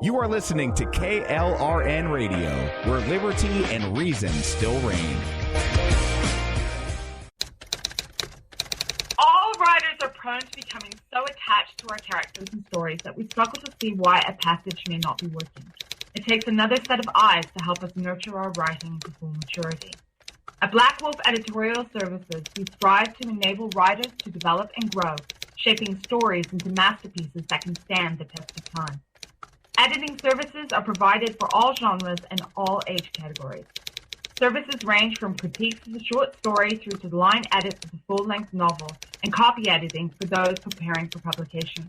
You are listening to KLRN Radio, where liberty and reason still reign. All writers are prone to becoming so attached to our characters and stories that we struggle to see why a passage may not be working. It takes another set of eyes to help us nurture our writing to full maturity. At Black Wolf Editorial Services, we strive to enable writers to develop and grow, shaping stories into masterpieces that can stand the test of time. Editing services are provided for all genres and all age categories. Services range from critiques of the short story through to the line edits of the full-length novel and copy editing for those preparing for publication.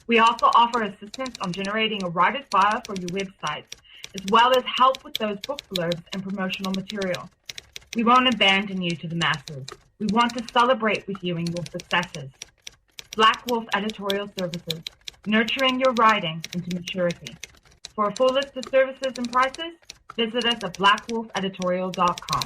We also offer assistance on generating a writer's bio for your websites, as well as help with those book blurbs and promotional material. We won't abandon you to the masses. We want to celebrate with you in your successes. Black Wolf Editorial Services, nurturing your writing into maturity. For a full list of services and prices, visit us at blackwolfeditorial.com.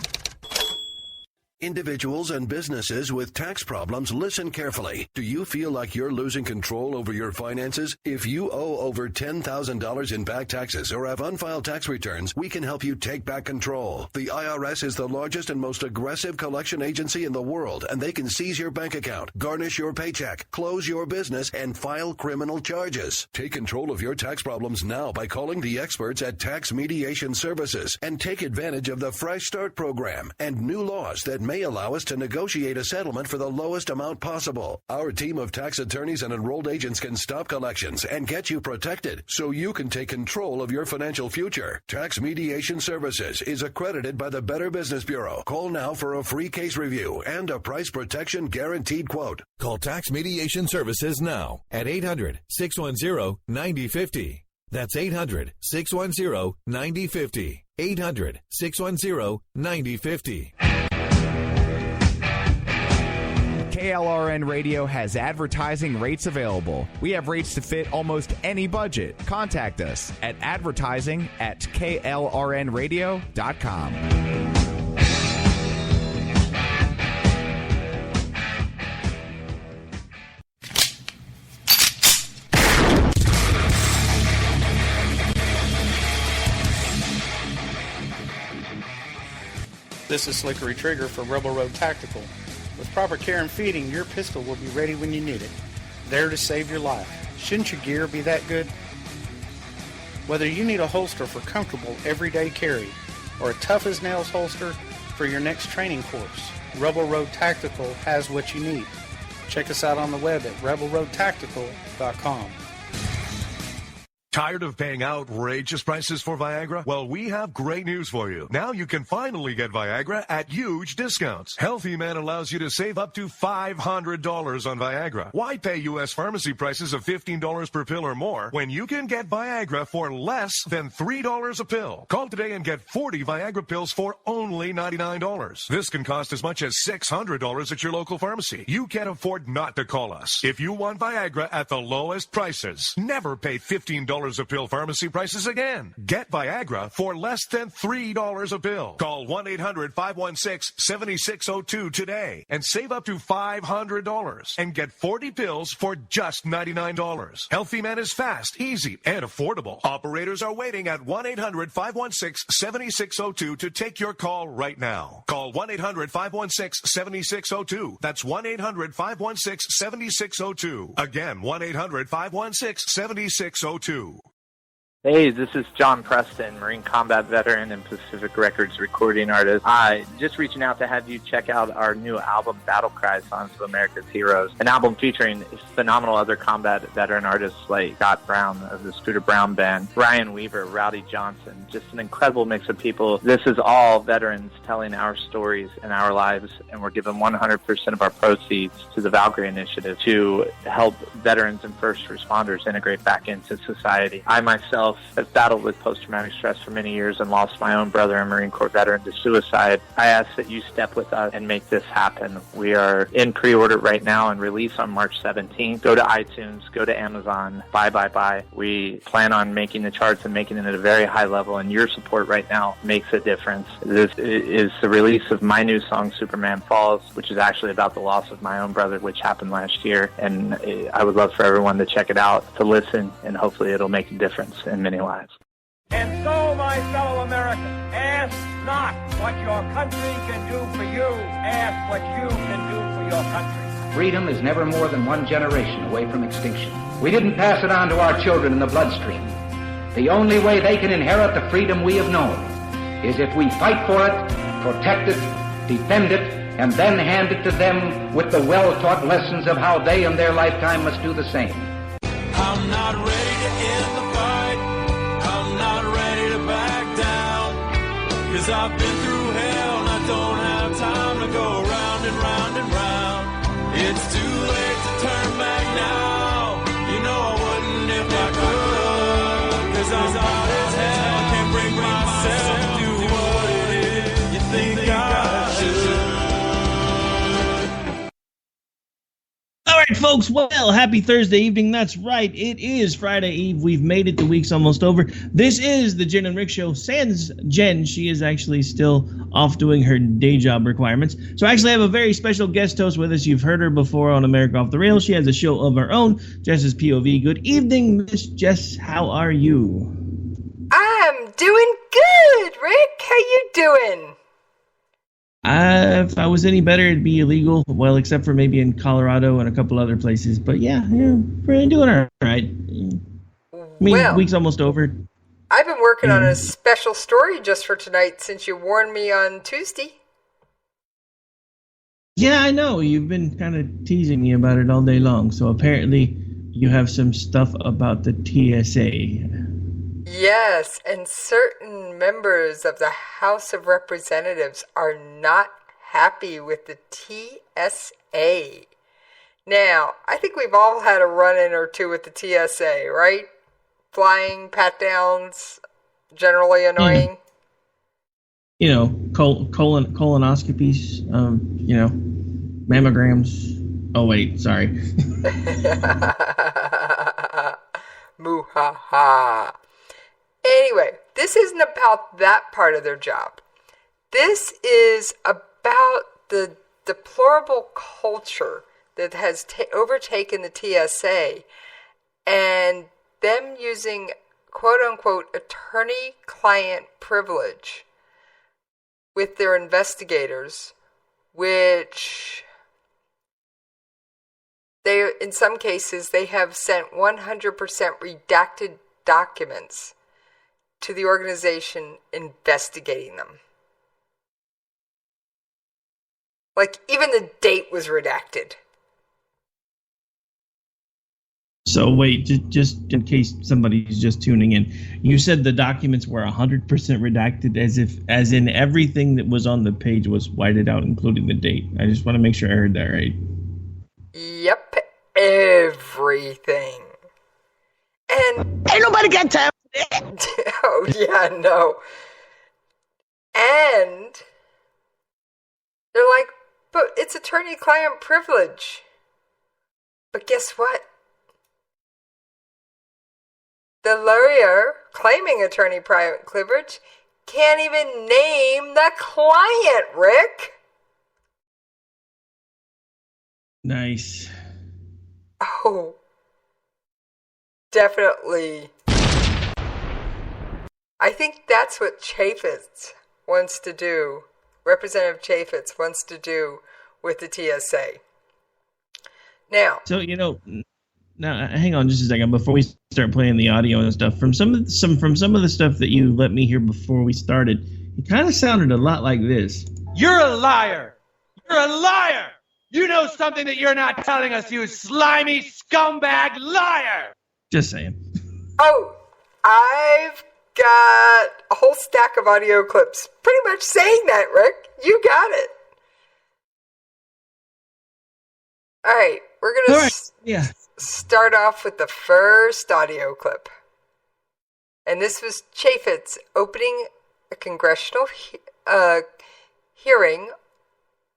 Individuals and businesses with tax problems, listen carefully. Do you feel like you're losing control over your finances? If you owe over $10,000 in back taxes or have unfiled tax returns, we can help you take back control. The IRS is the largest and most aggressive collection agency in the world, and they can seize your bank account, garnish your paycheck, close your business, and file criminal charges. Take control of your tax problems now by calling the experts at Tax Mediation Services and take advantage of the Fresh Start program and new laws that may allow us to negotiate a settlement for the lowest amount possible. Our team of tax attorneys and enrolled agents can stop collections and get you protected so you can take control of your financial future. Tax Mediation Services is accredited by the Better Business Bureau. Call now for a free case review and a price protection guaranteed quote. Call Tax Mediation Services now at 800-610-9050. That's 800-610-9050. 800-610-9050. KLRN Radio has advertising rates available. We have rates to fit almost any budget. Contact us at advertising@klrnradio.com. This is Slickery Trigger for Rebel Road Tactical. With proper care and feeding, your pistol will be ready when you need it, there to save your life. Shouldn't your gear be that good? Whether you need a holster for comfortable everyday carry or a tough-as-nails holster for your next training course, Rebel Road Tactical has what you need. Check us out on the web at rebelroadtactical.com. Tired of paying outrageous prices for Viagra? Well, we have great news for you. Now you can finally get Viagra at huge discounts. Healthy Man allows you to save up to $500 on Viagra. Why pay U.S. pharmacy prices of $15 per pill or more when you can get Viagra for less than $3 a pill? Call today and get 40 Viagra pills for only $99. This can cost as much as $600 at your local pharmacy. You can't afford not to call us. If you want Viagra at the lowest prices, never pay $15 a pill pharmacy prices again. Get Viagra for less than $3 a pill. Call 1-800-516-7602 today and save up to $500 and get 40 pills for just $99. Healthy Man is fast, easy, and affordable. Operators are waiting at 1-800-516-7602 to take your call right now. Call 1-800-516-7602. That's 1-800-516-7602. Again, 1-800-516-7602. Hey, this is John Preston, Marine Combat Veteran and Pacific Records recording artist. Just reaching out to have you check out our new album, Battle Cry, Songs of America's Heroes, an album featuring phenomenal other combat veteran artists like Scott Brown of the Scooter Brown Band, Ryan Weaver, Rowdy Johnson, just an incredible mix of people. This is all veterans telling our stories and our lives, and we're giving 100% of our proceeds to the Valkyrie Initiative to help veterans and first responders integrate back into society. I myself myself have battled with post-traumatic stress for many years and lost my own brother, a Marine Corps veteran, to suicide. I ask that you step with us and make this happen. We are in pre-order right now and release on March 17th. Go to iTunes, go to Amazon, buy. We plan on making the charts and making it at a very high level, and your support right now makes a difference. This is the release of my new song, Superman Falls, which is actually about the loss of my own brother, which happened last year, and I would love for everyone to check it out, to listen, and hopefully it'll make a difference in many lives. And so, my fellow Americans, ask not what your country can do for you, ask what you can do for your country. Freedom is never more than one generation away from extinction. We didn't pass it on to our children in the bloodstream. The only way they can inherit the freedom we have known is if we fight for it, protect it, defend it, and then hand it to them with the well-taught lessons of how they in their lifetime must do the same. I'm not ready to end the fight. I'm not ready to back down. 'Cause I've been through hell and I don't have time to go round and round and round. It's too late to turn back now. You know I wouldn't if I could. 'Cause I'm hot as hell. I can't bring myself to do what it is you think I should. All right, folks. Well, happy Thursday evening. That's right. It is Friday Eve. We've made it. The week's almost over. This is the Jen and Rick Show. Sans Jen, she is actually still off doing her day job requirements. So I actually have a very special guest host with us. You've heard her before on America Off the Rails. She has a show of her own, Jess's POV. Good evening, Miss Jess. How are you? I'm doing good, Rick. How you doing? If I was any better, it'd be illegal. Well, except for maybe in Colorado and a couple other places. But yeah, we're doing all right. I mean, well, week's almost over. I've been working on a special story just for tonight since you warned me on Tuesday. Yeah, I know. You've been kind of teasing me about it all day long. So apparently you have some stuff about the TSA. Yes, and certain members of the House of Representatives are not happy with the TSA. Now, I think we've all had a run-in or two with the TSA, right? Flying pat-downs, generally annoying. You know, colonoscopies, mammograms. Oh, wait, sorry. Moo-ha-ha. Anyway, this isn't about that part of their job. This is about the deplorable culture that has overtaken the TSA and them using quote-unquote attorney-client privilege with their investigators, which they, in some cases, they have sent 100% redacted documents to the organization investigating them. Like, even the date was redacted. So wait, just in case somebody's just tuning in, you said the documents were 100% redacted, as in everything that was on the page was whited out, including the date. I just want to make sure I heard that right. Yep, everything. And ain't nobody got time. Oh, yeah, no. And they're like, but it's attorney-client privilege. But guess what? The lawyer claiming attorney-client privilege can't even name the client, Rick. Nice. Oh, definitely. I think that's what Chaffetz wants to do. Representative Chaffetz wants to do with the TSA. Now, so now hang on just a second before we start playing the audio and stuff. From some of the stuff that you let me hear before we started, it kind of sounded a lot like this. You're a liar. You're a liar. You know something that you're not telling us, you slimy scumbag liar. Just saying. Oh, I've got a whole stack of audio clips pretty much saying that, Rick. You got it. All right, we're going to start off with the first audio clip. And this was Chaffetz opening a congressional hearing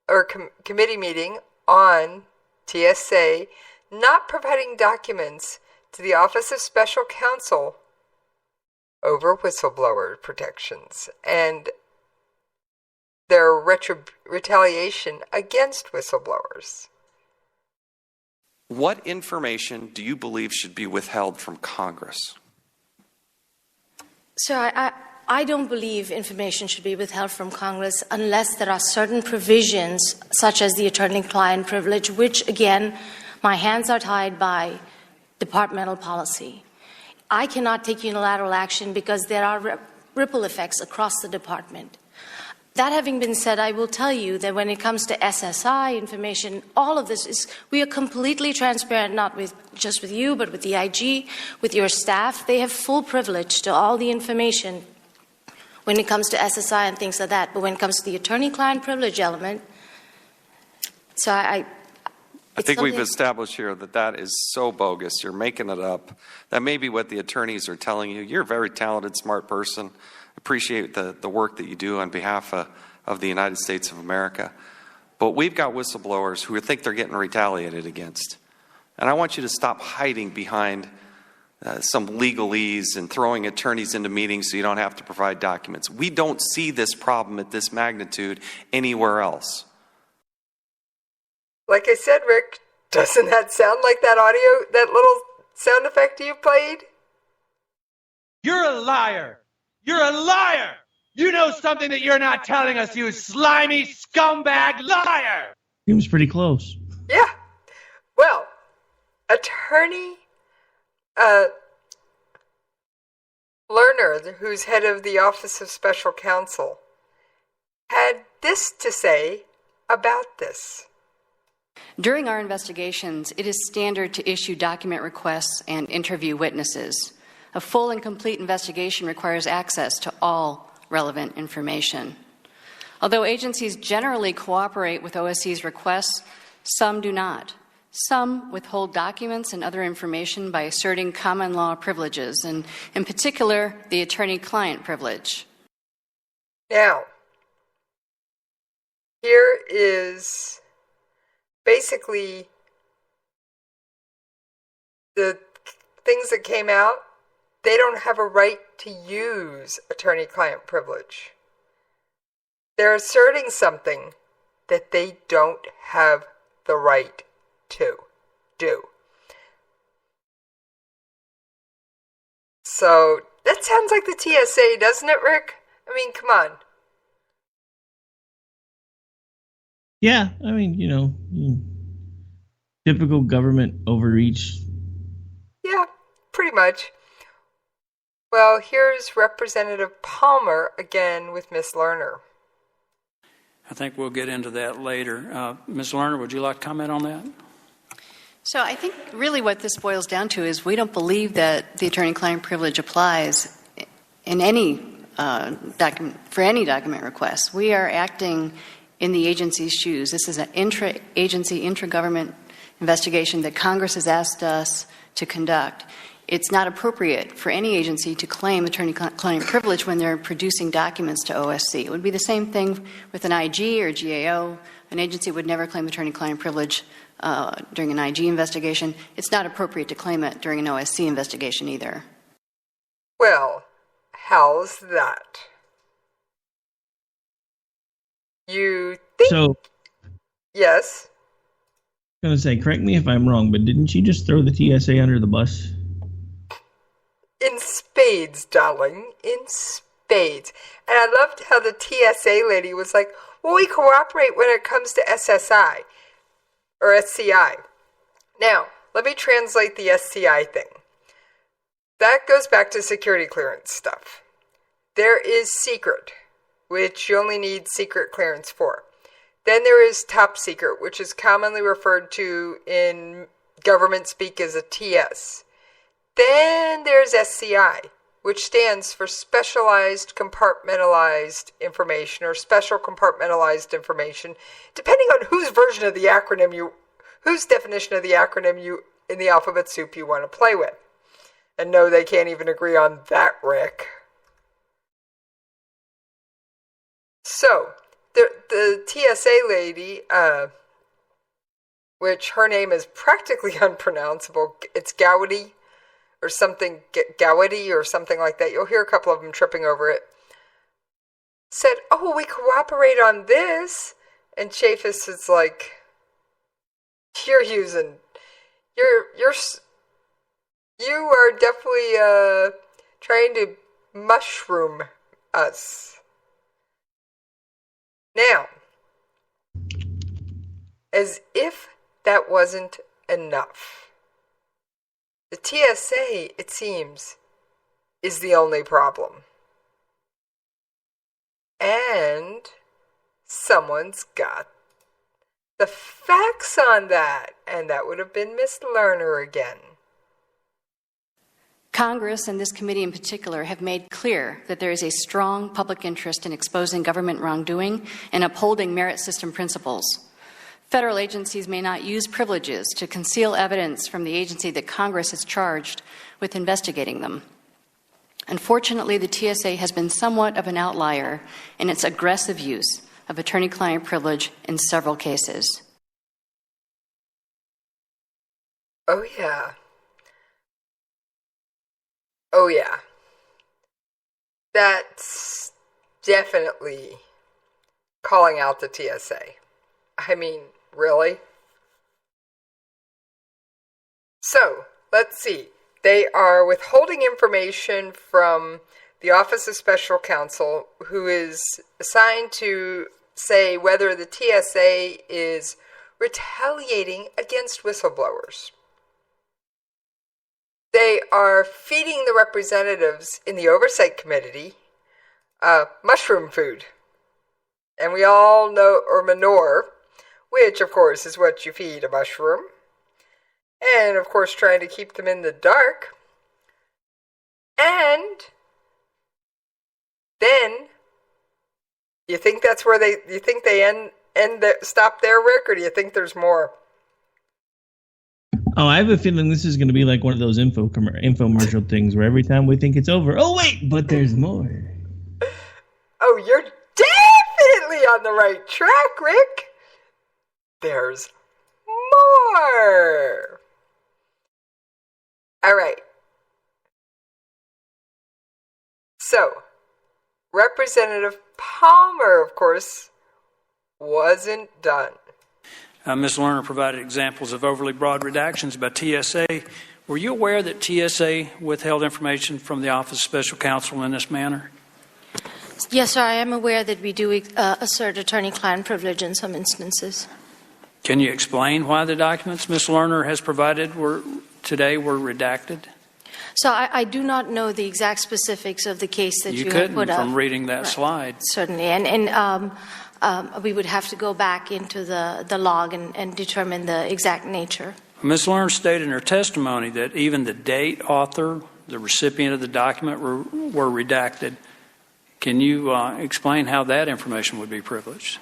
or committee meeting on TSA not providing documents to the Office of Special Counsel over whistleblower protections and their retaliation against whistleblowers. What information do you believe should be withheld from Congress? So I don't believe information should be withheld from Congress unless there are certain provisions, such as the attorney-client privilege, which, again, my hands are tied by departmental policy. I cannot take unilateral action because there are ripple effects across the department. That having been said, I will tell you that when it comes to SSI information, all of this is, we are completely transparent, not just with you, but with the IG, with your staff. They have full privilege to all the information when it comes to SSI and things like that. But when it comes to the attorney-client privilege element, so I think we've established here that is so bogus. You're making it up. That may be what the attorneys are telling you. You're a very talented, smart person. Appreciate the work that you do on behalf of the United States of America. But we've got whistleblowers who think they're getting retaliated against. And I want you to stop hiding behind some legalese and throwing attorneys into meetings so you don't have to provide documents. We don't see this problem at this magnitude anywhere else. Like I said, Rick, doesn't that sound like that audio, that little sound effect you played? You're a liar! You're a liar! You know something that you're not telling us, you slimy scumbag liar! He was pretty close. Yeah. Well, attorney Lerner, who's head of the Office of Special Counsel, had this to say about this. During our investigations, it is standard to issue document requests and interview witnesses. A full and complete investigation requires access to all relevant information. Although agencies generally cooperate with OSC's requests, some do not. Some withhold documents and other information by asserting common law privileges, and in particular, the attorney-client privilege. Now, here is basically the things that came out. They don't have a right to use attorney-client privilege. They're asserting something that they don't have the right to do. So, that sounds like the TSA, doesn't it, Rick? I mean, come on. Yeah, I mean, typical government overreach. Yeah, pretty much. Well, here's Representative Palmer again with Ms. Lerner. I think we'll get into that later. Ms. Lerner, would you like to comment on that? So I think really what this boils down to is we don't believe that the attorney-client privilege applies in any for any document request. We are acting in the agency's shoes. This is an intra-agency, intra-government investigation that Congress has asked us to conduct. It's not appropriate for any agency to claim attorney-client privilege when they're producing documents to OSC. It would be the same thing with an IG or GAO. An agency would never claim attorney-client privilege during an IG investigation. It's not appropriate to claim it during an OSC investigation either. Well, how's that? You think... So, yes? I was going to say, correct me if I'm wrong, but didn't she just throw the TSA under the bus? In spades, darling. In spades. And I loved how the TSA lady was like, well, we cooperate when it comes to SSI. Or SCI. Now, let me translate the SCI thing. That goes back to security clearance stuff. There is secret, which you only need secret clearance for. Then there is top secret, which is commonly referred to in government speak as a TS. Then there's SCI, which stands for Specialized Compartmentalized Information or Special Compartmentalized Information, depending on whose version of the acronym whose definition of the acronym in the alphabet soup you want to play with. And no, they can't even agree on that, Rick. So, the TSA lady, which her name is practically unpronounceable, it's Gowdy or something, Gowdy or something like that. You'll hear a couple of them tripping over it. Said, "Oh, we cooperate on this." And Chafis is like, you are definitely trying to mushroom us. Now, as if that wasn't enough, the TSA, it seems, is the only problem. And someone's got the facts on that, and that would have been Miss Lerner again. Congress, and this committee in particular, have made clear that there is a strong public interest in exposing government wrongdoing and upholding merit system principles. Federal agencies may not use privileges to conceal evidence from the agency that Congress has charged with investigating them. Unfortunately, the TSA has been somewhat of an outlier in its aggressive use of attorney-client privilege in several cases. Oh, yeah. Oh, yeah. That's definitely calling out the TSA. I mean, really? So, let's see. They are withholding information from the Office of Special Counsel, who is assigned to say whether the TSA is retaliating against whistleblowers. They are feeding the representatives in the Oversight Committee mushroom food. And we all know, or manure, which, of course, is what you feed a mushroom. And, of course, trying to keep them in the dark. And then, you think that's where they stop there, Rick, or do you think there's more? Oh, I have a feeling this is going to be like one of those infomercial things where every time we think it's over, oh wait, but there's more. Oh, you're definitely on the right track, Rick. There's more. All right. So, Representative Palmer, of course, wasn't done. Ms. Lerner provided examples of overly broad redactions by TSA. Were you aware that TSA withheld information from the Office of Special Counsel in this manner? Yes, sir. I am aware that we do assert attorney-client privilege in some instances. Can you explain why the documents Ms. Lerner has provided today were redacted? So I do not know the exact specifics of the case that you have put up. You couldn't from reading that slide. Certainly. And we would have to go back into the log and determine the exact nature. Ms. Lerner stated in her testimony that even the date, author, the recipient of the document were redacted. Can you explain how that information would be privileged?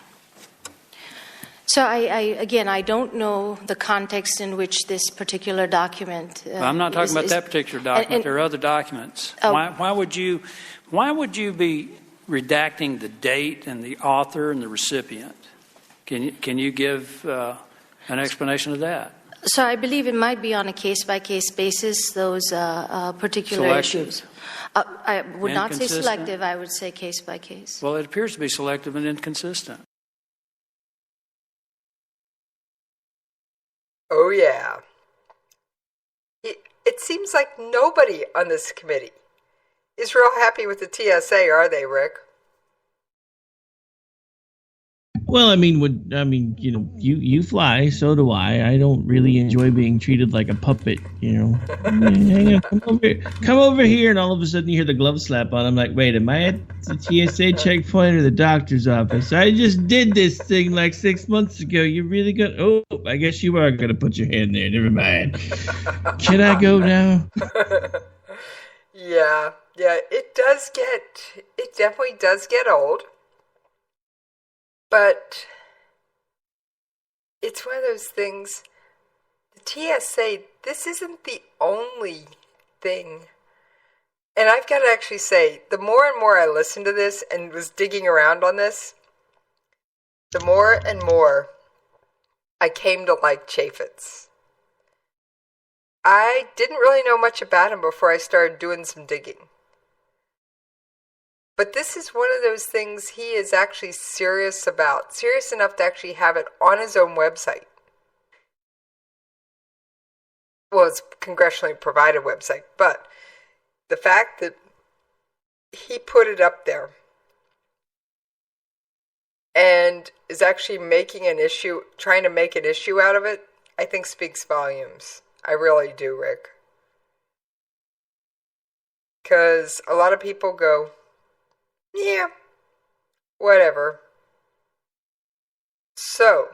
So I don't know the context in which this particular document. I'm not talking about that particular document. There are other documents. Why would you be redacting the date and the author and the recipient? Can you give an explanation of that? So I believe it might be on a case-by-case basis, those particular selective? issues. I would not say selective. I would say case-by-case. Well, it appears to be selective and inconsistent. Oh, yeah. It seems like nobody on this committee is real happy with the TSA, are they, Rick? Well, I mean, you fly, so do I. I don't really enjoy being treated like a puppet, Hang on, come over here, and all of a sudden you hear the glove slap on. I'm like, wait, am I at the TSA checkpoint or the doctor's office? I just did this thing like 6 months ago. You're really good. Oh, I guess you are going to put your hand there. Never mind. Can I go now? Yeah, it definitely does get old. But it's one of those things, the TSA, this isn't the only thing. And I've got to actually say, the more and more I listened to this and was digging around on this, the more and more I came to like Chaffetz. I didn't really know much about him before I started doing some digging. But this is one of those things he is actually serious about, serious enough to actually have it on his own website. Well, it's a congressionally provided website, but the fact that he put it up there and is actually making an issue, trying to make an issue out of it, I think speaks volumes. I really do, Rick. Because a lot of people go, yeah, whatever. So,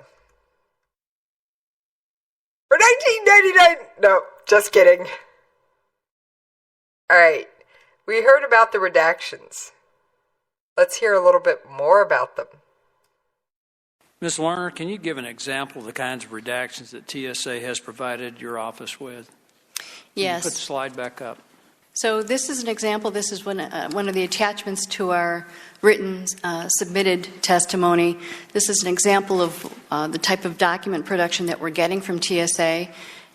for 1999, no, just kidding. All right, we heard about the redactions. Let's hear a little bit more about them. Ms. Lerner, can you give an example of the kinds of redactions that TSA has provided your office with? Yes. Can you put the slide back up. So this is an example. This is one of the attachments to our written submitted testimony. This is an example of the type of document production that we're getting from TSA.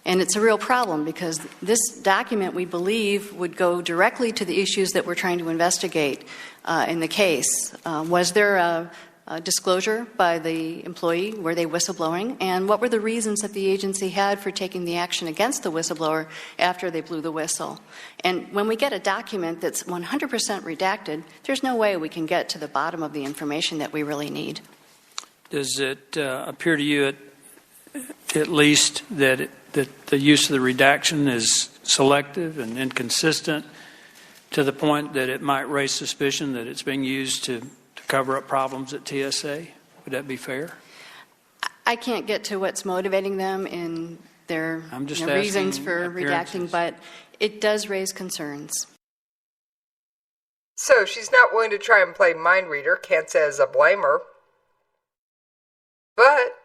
And it's a real problem because this document, we believe, would go directly to the issues that we're trying to investigate in the case. Was there a disclosure by the employee? Were they whistleblowing? And what were the reasons that the agency had for taking the action against the whistleblower after they blew the whistle? And when we get a document that's 100% redacted, there's no way we can get to the bottom of the information that we really need. Does it appear to you at least that the use of the redaction is selective and inconsistent to the point that it might raise suspicion that it's being used to cover up problems at TSA? Would that be fair? I can't get to what's motivating them in their reasons for redacting, but it does raise concerns. So she's not willing to try and play mind reader, can't say as a blamer. But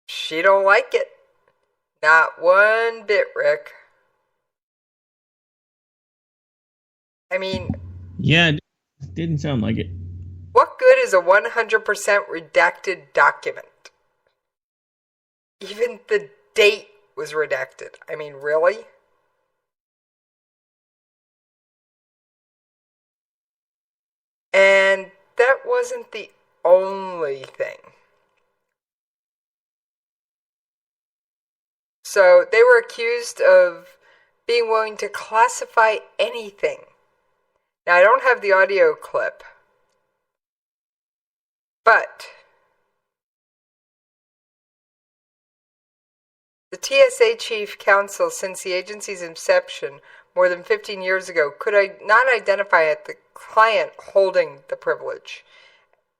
she don't like it. Not one bit, Rick. I mean... Yeah, it didn't sound like it. What good is a 100% redacted document? Even the date was redacted. I mean, really? And that wasn't the only thing. So they were accused of being willing to classify anything. Now, I don't have the audio clip. But the TSA chief counsel since the agency's inception more than 15 years ago could not identify the client holding the privilege.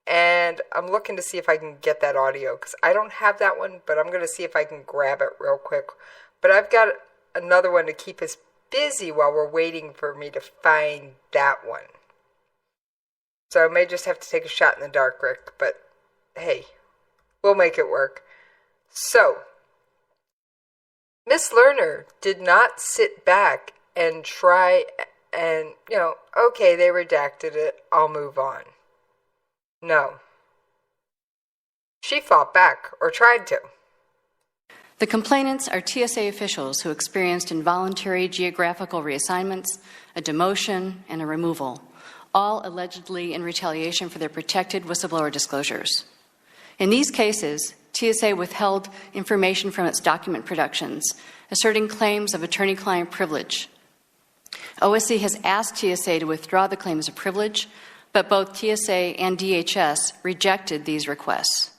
And I'm looking to see if I can get that audio because I don't have that one, but I'm going to see if I can grab it real quick. But I've got another one to keep us busy while we're waiting for me to find that one. So I may just have to take a shot in the dark, Rick, but hey, we'll make it work. So, Miss Lerner did not sit back and try and, okay, they redacted it, I'll move on. No. She fought back, or tried to. The complainants are TSA officials who experienced involuntary geographical reassignments, a demotion, and a removal, all allegedly in retaliation for their protected whistleblower disclosures. In these cases, TSA withheld information from its document productions, asserting claims of attorney-client privilege. OSC has asked TSA to withdraw the claims of privilege, but both TSA and DHS rejected these requests.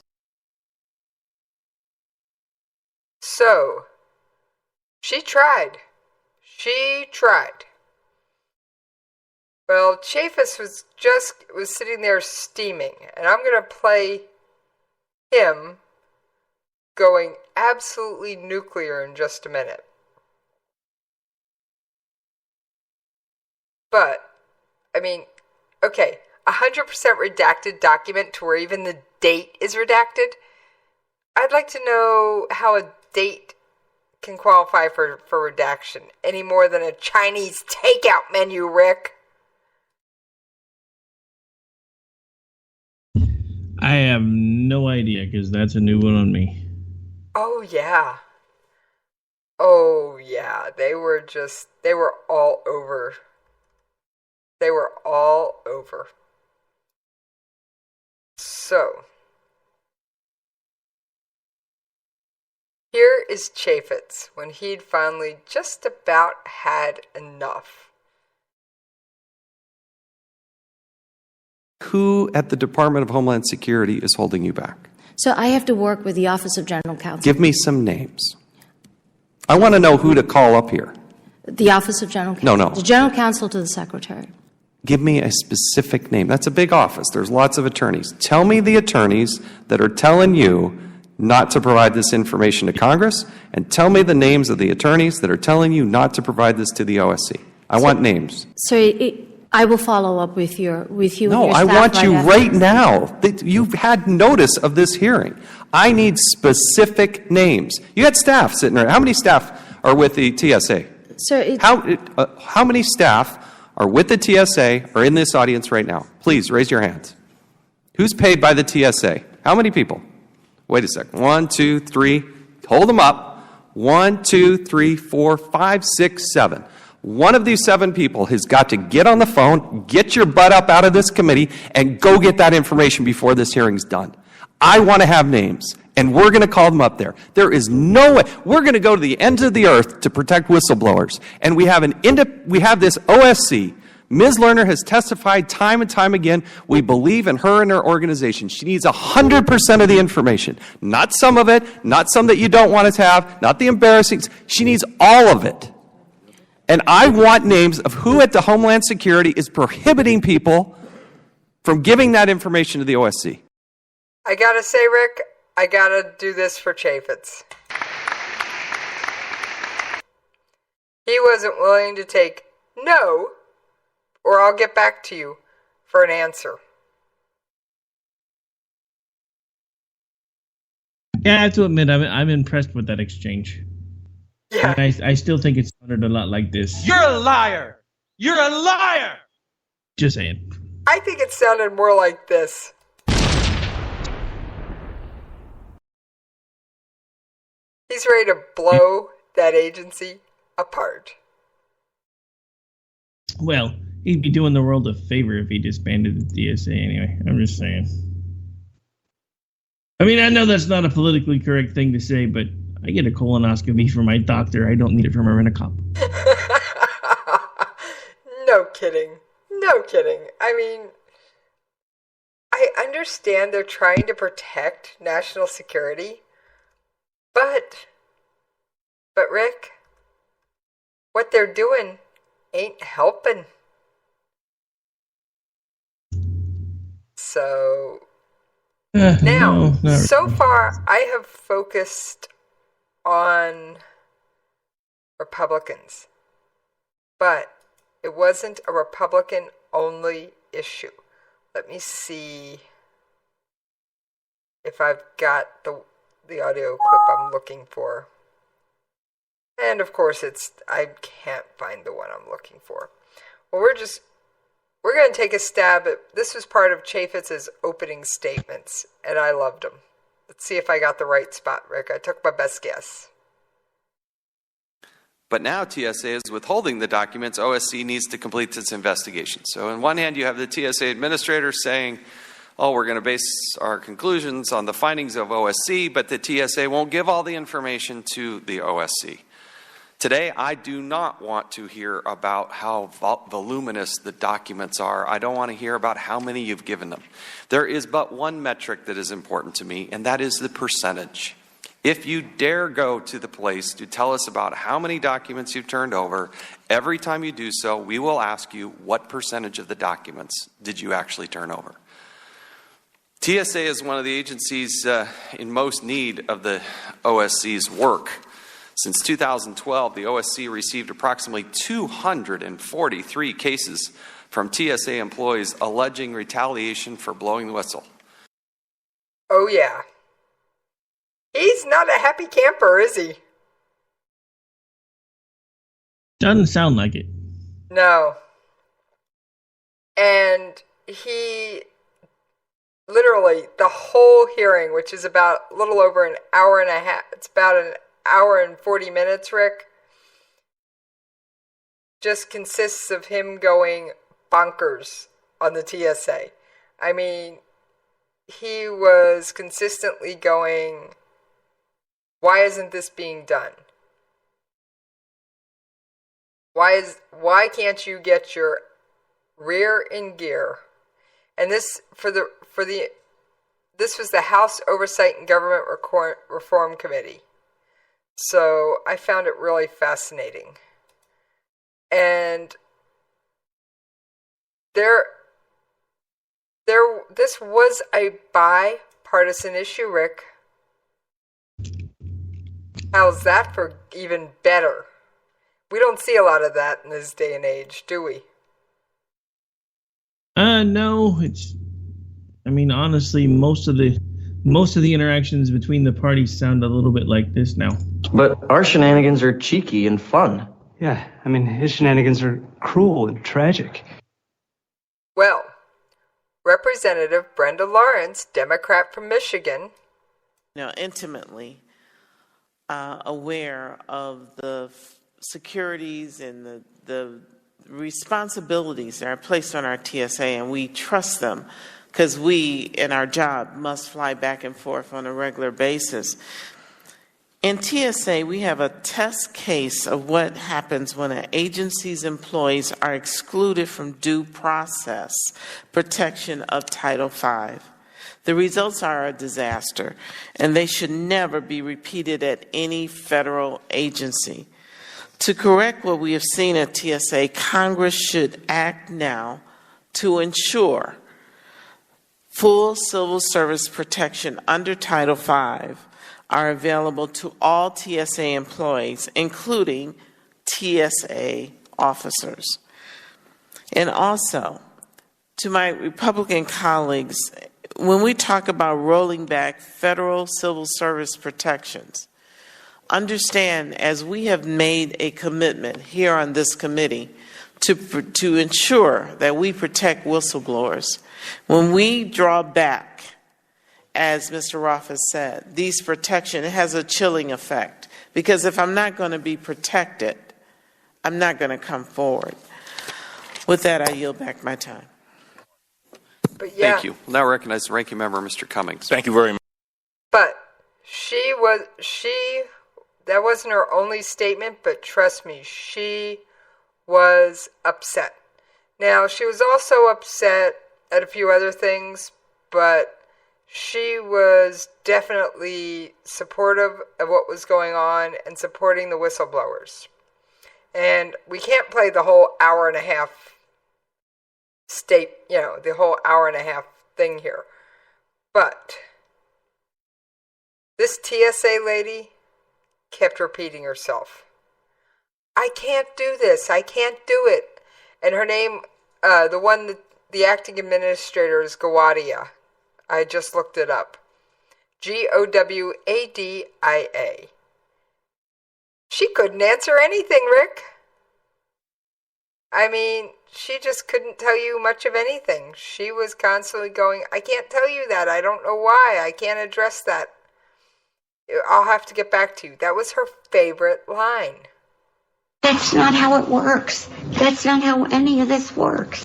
So, she tried. She tried. Well, Chaffetz was sitting there steaming, and I'm going to play him going absolutely nuclear in just a minute. But, I mean, okay, 100% redacted document to where even the date is redacted. I'd like to know how a date can qualify for redaction any more than a Chinese takeout menu, Rick. I have no idea, because that's a new one on me. Oh, yeah. Oh, yeah. They were all over. They were all over. So, here is Chaffetz when he'd finally just about had enough. Who at the Department of Homeland Security is holding you back? So I have to work with the Office of General Counsel. Give me some names. I want to know who to call up here. The Office of General Counsel. No. The General Counsel to the Secretary. Give me a specific name. That's a big office. There's lots of attorneys. Tell me the attorneys that are telling you not to provide this information to Congress, and tell me the names of the attorneys that are telling you not to provide this to the OSC. I want names. So I will follow up with you. No, I want you right now. You've had notice of this hearing. I need specific names. You got staff sitting there. How many staff are with the TSA? Sir, how many staff are with the TSA or in this audience right now? Please raise your hands. Who's paid by the TSA? How many people? Wait a second. 1, 2, 3. Hold them up. 1, 2, 3, 4, 5, 6, 7. One of these 7 people has got to get on the phone, get your butt up out of this committee, and go get that information before this hearing's done. I want to have names, and we're going to call them up there. There is no way. We're going to go to the ends of the earth to protect whistleblowers. And we have this OSC. Ms. Lerner has testified time and time again. We believe in her and her organization. She needs 100% of the information. Not some of it, not some that you don't want us to have, not the embarrassing. She needs all of it. And I want names of who at the Homeland Security is prohibiting people from giving that information to the OSC. I gotta say, Rick, I gotta do this for Chaffetz. He wasn't willing to take no, or I'll get back to you for an answer. Yeah, I have to admit, I'm impressed with that exchange. Yeah. And I still think it sounded a lot like this. You're a liar! You're a liar! Just saying. I think it sounded more like this. He's ready to blow that agency apart. Well, he'd be doing the world a favor if he disbanded the TSA anyway. I'm just saying. I mean, I know that's not a politically correct thing to say, but I get a colonoscopy from my doctor. I don't need it from a rent-a-cop. No kidding. No kidding. I mean, I understand they're trying to protect national security, but Rick, what they're doing ain't helping. So, now, so far, I have focused on Republicans, but it wasn't a Republican-only issue. Let me see if I've got the audio clip I'm looking for. And of course, I can't find the one I'm looking for. Well, we're going to take a stab at, this was part of Chaffetz's opening statements, and I loved them. Let's see if I got the right spot, Rick. I took my best guess. But now TSA is withholding the documents. OSC needs to complete its investigation. So on one hand, you have the TSA administrator saying, oh, we're going to base our conclusions on the findings of OSC, but the TSA won't give all the information to the OSC. Today, I do not want to hear about how voluminous the documents are. I don't want to hear about how many you've given them. There is but one metric that is important to me, and that is the percentage. If you dare go to the place to tell us about how many documents you've turned over, every time you do so, we will ask you what percentage of the documents did you actually turn over. TSA is one of the agencies in most need of the OSC's work. Since 2012, the OSC received approximately 243 cases from TSA employees alleging retaliation for blowing the whistle. Oh, yeah. He's not a happy camper, is he? Doesn't sound like it. No. And he literally, the whole hearing, which is about a little over an hour and a half, it's about an hour and 40 minutes, Rick, just consists of him going bonkers on the TSA. I mean, he was consistently going, why isn't this being done? Why can't you get your rear in gear? And this this was the House Oversight and Government Reform Committee. So I found it really fascinating. And this was a bipartisan issue, Rick. How's that for even better? We don't see a lot of that in this day and age, do we? No, I mean, honestly, most of the interactions between the parties sound a little bit like this now. But our shenanigans are cheeky and fun. Yeah, I mean, his shenanigans are cruel and tragic. Well, Representative Brenda Lawrence, Democrat from Michigan, intimately aware of the securities and the responsibilities that are placed on our TSA, and we trust them because we, in our job, must fly back and forth on a regular basis. In TSA, we have a test case of what happens when an agency's employees are excluded from due process protection of Title V. The results are a disaster, and they should never be repeated at any federal agency. To correct what we have seen at TSA, Congress should act now to ensure full civil service protection under Title V are available to all TSA employees, including TSA officers. And also, to my Republican colleagues, when we talk about rolling back federal civil service protections, understand, as we have made a commitment here on this committee to ensure that we protect whistleblowers, when we draw back, as Mr. Roth has said, these protection, it has a chilling effect. Because if I'm not going to be protected, I'm not going to come forward. With that, I yield back my time. But yeah, Thank you. We'll now recognize the ranking member, Mr. Cummings. Thank you very much. But that wasn't her only statement, but trust me, she was upset. Now, she was also upset at a few other things, but she was definitely supportive of what was going on and supporting the whistleblowers. And we can't play the whole hour and a half the whole hour and a half thing here. But this TSA lady kept repeating herself. I can't do this. I can't do it. And her name, the acting administrator is Gawadia. I just looked it up. Gowadia. She couldn't answer anything, Rick. I mean, she just couldn't tell you much of anything. She was constantly going, I can't tell you that. I don't know why. I can't address that. I'll have to get back to you. That was her favorite line. That's not how it works. That's not how any of this works.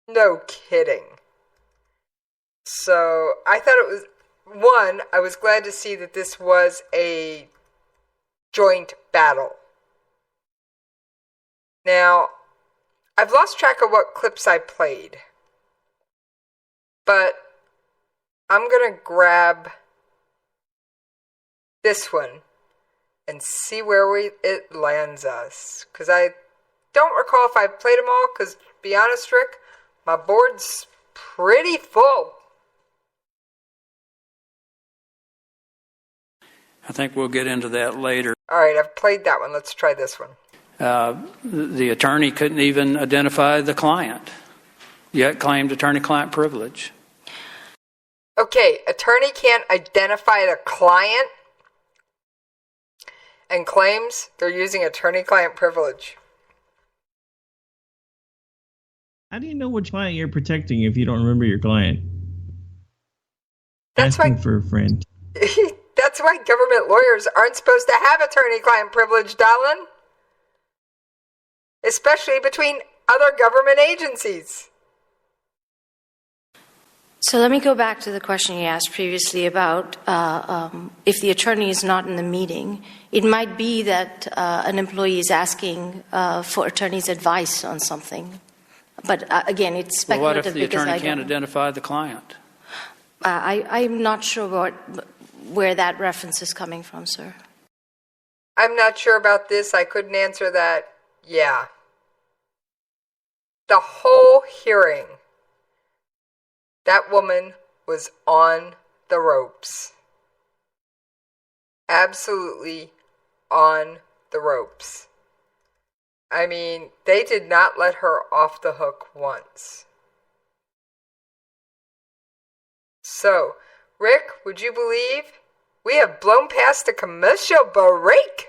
No kidding. So I thought it was, I was glad to see that this was a joint battle. Now, I've lost track of what clips I played, but I'm going to grab this one and see where it lands us. Because I don't recall if I played them all, because to be honest, Rick, my board's pretty full. I think we'll get into that later. All right, I've played that one. Let's try this one. The attorney couldn't even identify the client, yet claimed attorney-client privilege. Okay, attorney can't identify the client. and claims they're using attorney-client privilege. How do you know which client you're protecting if you don't remember your client? That's asking for a friend. That's why government lawyers aren't supposed to have attorney-client privilege, darling. Especially between other government agencies. So let me go back to the question you asked previously about if the attorney is not in the meeting. It might be that an employee is asking for attorney's advice on something. But again, it's speculative. Well, what if the attorney can't identify the client? I'm not sure where that reference is coming from, sir. I'm not sure about this. I couldn't answer that. Yeah. The whole hearing, that woman was on the ropes. Absolutely on the ropes. I mean, they did not let her off the hook once. So, Rick, would you believe we have blown past a commercial break?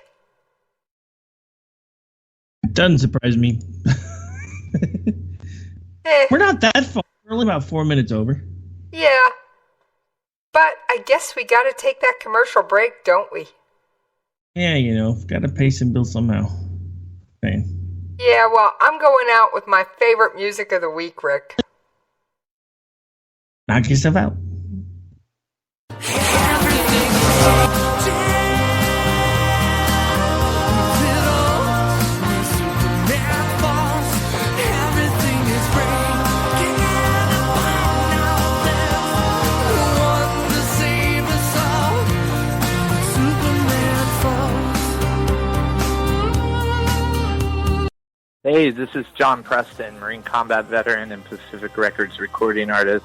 It doesn't surprise me. We're not that far. We're only about 4 minutes over. Yeah. But I guess we gotta take that commercial break, don't we? Yeah, gotta pay some bills somehow. Okay. Yeah, well, I'm going out with my favorite music of the week, Rick. Knock yourself out. Hey, this is John Preston, Marine Combat Veteran and Pacific Records recording artist.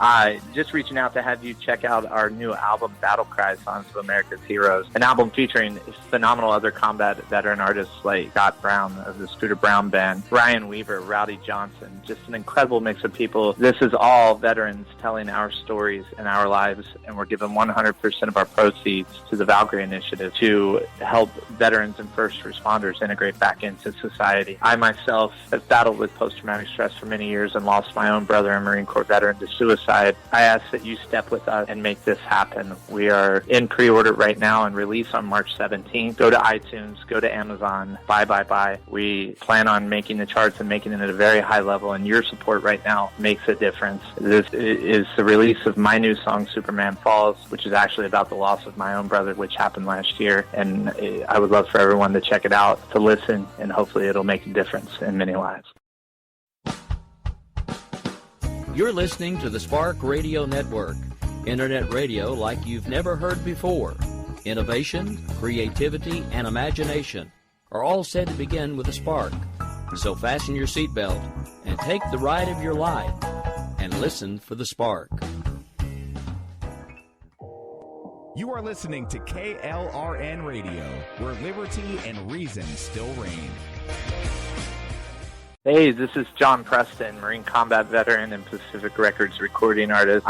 Just reaching out to have you check out our new album, Battle Cry, Songs of America's Heroes, an album featuring phenomenal other combat veteran artists like Scott Brown of the Scooter Brown Band, Ryan Weaver, Rowdy Johnson, just an incredible mix of people. This is all veterans telling our stories and our lives, and we're giving 100% of our proceeds to the Valkyrie Initiative to help veterans and first responders integrate back into society. I myself have battled with post-traumatic stress for many years and lost my own brother, a Marine Corps veteran, to suicide. I ask that you step with us and make this happen. We are in pre-order right now and release on March 17th. Go to iTunes, go to Amazon, buy. We plan on making the charts and making it at a very high level, and your support right now makes a difference. This is the release of my new song, Superman Falls, which is actually about the loss of my own brother, which happened last year, and I would love for everyone to check it out, to listen, and hopefully it'll make a difference in many lives. You're listening to the Spark Radio Network, internet radio like you've never heard before. Innovation, creativity, and imagination are all said to begin with a spark. So fasten your seatbelt and take the ride of your life and listen for the spark. You are listening to KLRN Radio, where liberty and reason still reign. Hey, this is John Preston, Marine Combat Veteran and Pacific Records recording artist.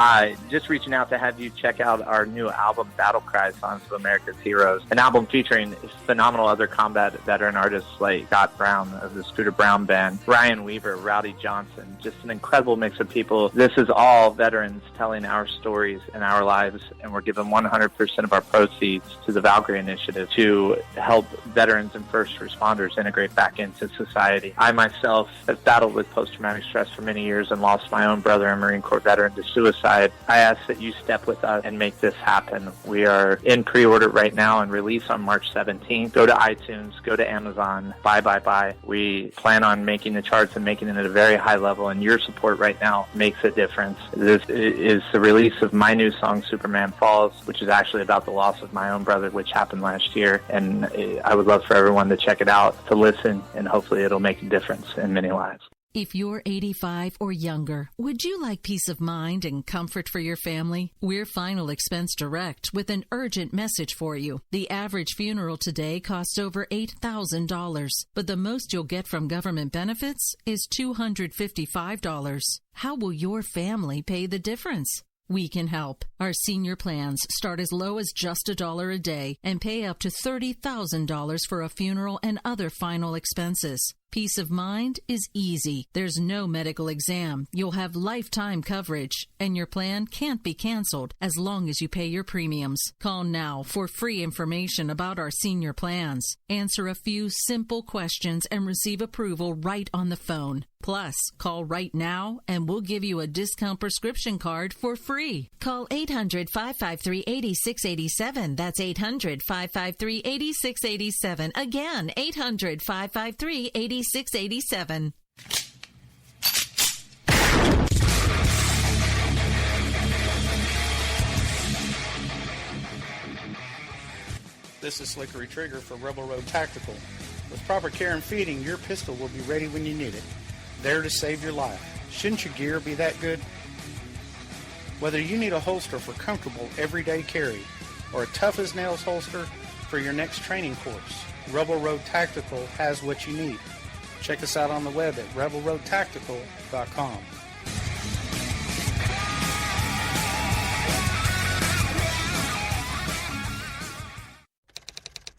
Just reaching out to have you check out our new album, Battle Cry, Songs of America's Heroes, an album featuring phenomenal other combat veteran artists like Scott Brown of the Scooter Brown Band, Ryan Weaver, Rowdy Johnson, just an incredible mix of people. This is all veterans telling our stories and our lives, and we're giving 100% of our proceeds to the Valkyrie Initiative to help veterans and first responders integrate back into society. I myself have battled with post-traumatic stress for many years and lost my own brother, a Marine Corps veteran, to suicide. I ask that you step with us and make this happen. We are in pre-order right now and release on March 17th. Go to iTunes, go to Amazon, buy. We plan on making the charts and making it at a very high level, and your support right now makes a difference. This is the release of my new song, Superman Falls, which is actually about the loss of my own brother, which happened last year, and I would love for everyone to check it out, to listen, and hopefully it'll make a difference in many lives. If you're 85 or younger, would you like peace of mind and comfort for your family? We're Final Expense Direct with an urgent message for you. The average funeral today costs over $8,000, but the most you'll get from government benefits is $255. How will your family pay the difference? we can help. Our senior plans start as low as just $1 a day and pay up to $30,000 for a funeral and other final expenses. Peace of mind is easy. There's no medical exam. You'll have lifetime coverage, and your plan can't be canceled as long as you pay your premiums. Call now for free information about our senior plans. Answer a few simple questions and receive approval right on the phone. Plus, call right now and we'll give you a discount prescription card for free. Call 800-553-8687. That's 800-553-8687. Again, 800-553-8687. This is Slickery Trigger for Rebel Road Tactical. With proper care and feeding, your pistol will be ready when you need it. There to save your life. Shouldn't your gear be that good? Whether you need a holster for comfortable everyday carry or a tough-as-nails holster for your next training course, Rebel Road Tactical has what you need. Check us out on the web at rebelroadtactical.com.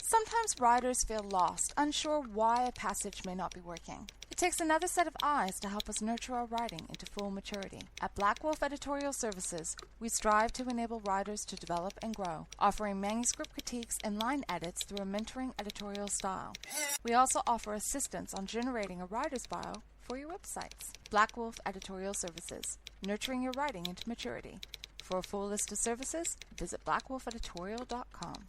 Sometimes riders feel lost, unsure why a passage may not be working. It takes another set of eyes to help us nurture our writing into full maturity. At Black Wolf Editorial Services, we strive to enable writers to develop and grow, offering manuscript critiques and line edits through a mentoring editorial style. We also offer assistance on generating a writer's bio for your websites. Black Wolf Editorial Services, nurturing your writing into maturity. For a full list of services, visit blackwolfeditorial.com.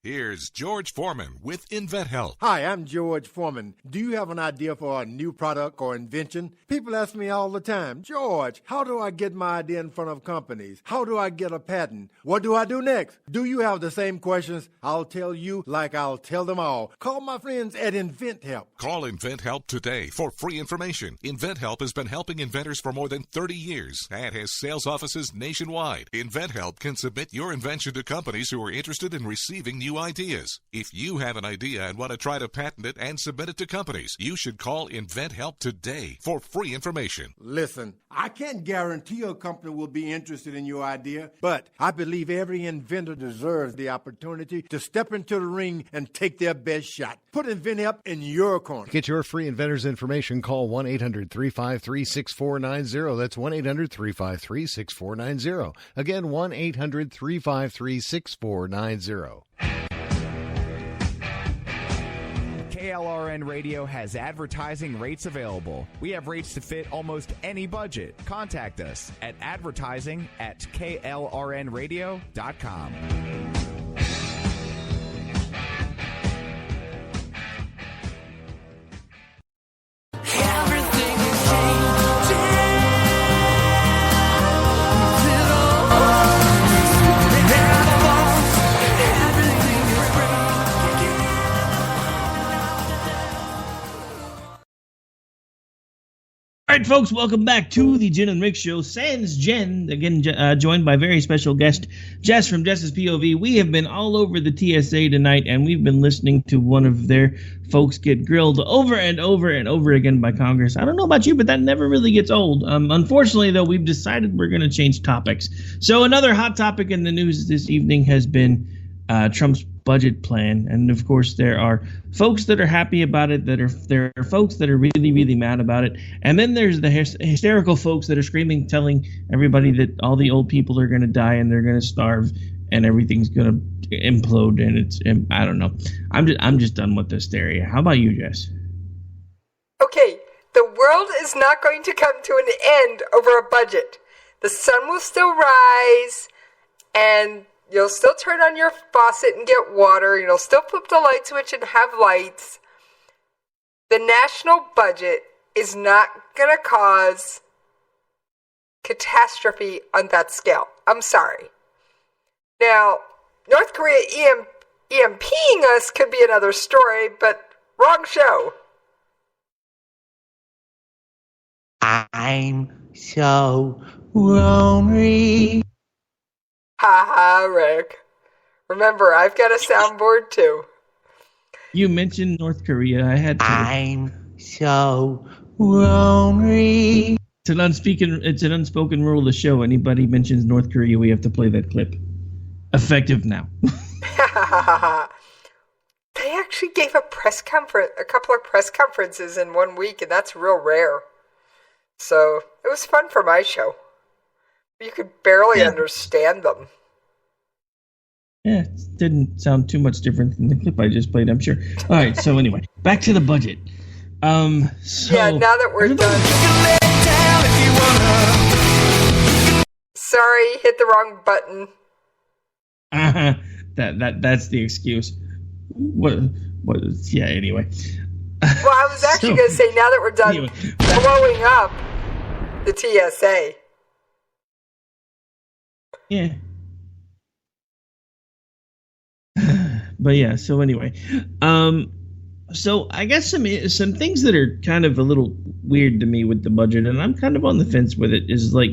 Here's George Foreman with InventHelp. Hi, I'm George Foreman. Do you have an idea for a new product or invention? People ask me all the time, George, how do I get my idea in front of companies? How do I get a patent? What do I do next? Do you have the same questions? I'll tell you like I'll tell them all. Call my friends at InventHelp. Call InventHelp today for free information. InventHelp has been helping inventors for more than 30 years and has sales offices nationwide. InventHelp can submit your invention to companies who are interested in receiving new ideas. If you have an idea and want to try to patent it and submit it to companies, you should call InventHelp today for free information. Listen, I can't guarantee a company will be interested in your idea, but I believe every inventor deserves the opportunity to step into the ring and take their best shot. Put InventHelp in your corner. Get your free inventor's information. Call 1-800-353-6490. That's 1-800-353-6490. Again, 1-800-353-6490. KLRN Radio has advertising rates available. We have rates to fit almost any budget. Contact us at advertising@klrnradio.com. All right, folks, welcome back to the Jen and Rick Show. Sans Jen, again, joined by very special guest Jess from Jess's POV. We have been all over the TSA tonight, and we've been listening to one of their folks get grilled over and over and over again by Congress. I don't know about you, but that never really gets old. Unfortunately, though, we've decided we're going to change topics. So another hot topic in the news this evening has been Trump's budget plan, and of course there are folks that are happy about it, there are folks that are really, really mad about it, and then there's the hysterical folks that are screaming, telling everybody that all the old people are going to die and they're going to starve and everything's going to implode, and I don't know. I'm just done with the hysteria. How about you, Jess? Okay, the world is not going to come to an end over a budget. The sun will still rise, and you'll still turn on your faucet and get water. You'll still flip the light switch and have lights. The national budget is not going to cause catastrophe on that scale. I'm sorry. Now, North Korea EMPing us could be another story, but wrong show. I'm so lonely. Ha ha, Rick. Remember, I've got a soundboard too. You mentioned North Korea. I had to. I'm so lonely. It's an unspoken rule of the show. Anybody mentions North Korea, we have to play that clip. Effective now. They actually gave a couple of press conferences in 1 week, and that's real rare. So it was fun for my show. You could barely understand them. Yeah, it didn't sound too much different than the clip I just played, I'm sure. All right, so anyway, back to the budget. Yeah, now that we're done. Sorry, hit the wrong button. That's the excuse. What? Yeah. Anyway. Well, I was actually going to say, now that we're done blowing up the TSA. Yeah. But yeah. So anyway, so I guess some things that are kind of a little weird to me with the budget, and I'm kind of on the fence with it, is like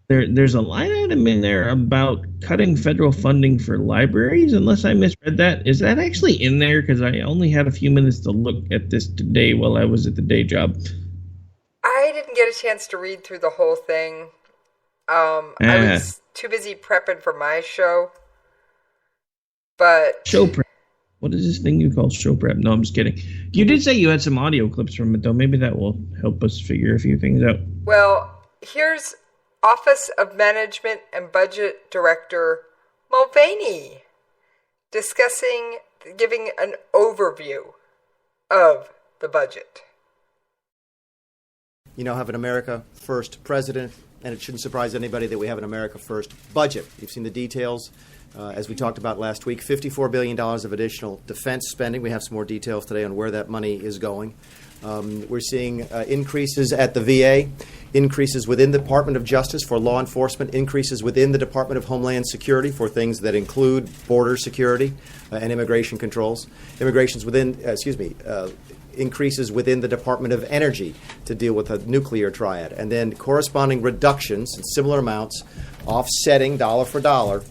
there's a line item in there about cutting federal funding for libraries, unless I misread that. Is that actually in there? Because I only had a few minutes to look at this today while I was at the day job. I didn't get a chance to read through the whole thing. I was too busy prepping for my show. But show prep. What is this thing you call show prep? No, I'm just kidding. You did say you had some audio clips from it, though. Maybe that will help us figure a few things out. Well, here's Office of Management and Budget Director Mulvaney giving an overview of the budget. You now have an America First president, and it shouldn't surprise anybody that we have an America First budget. You've seen the details. As we talked about last week, $54 billion of additional defense spending. We have some more details today on where that money is going. We're seeing increases at the VA, increases within the Department of Justice for law enforcement, increases within the Department of Homeland Security for things that include border security and immigration controls. Increases within the Department of Energy to deal with the nuclear triad, and then corresponding reductions in similar amounts, offsetting dollar for dollar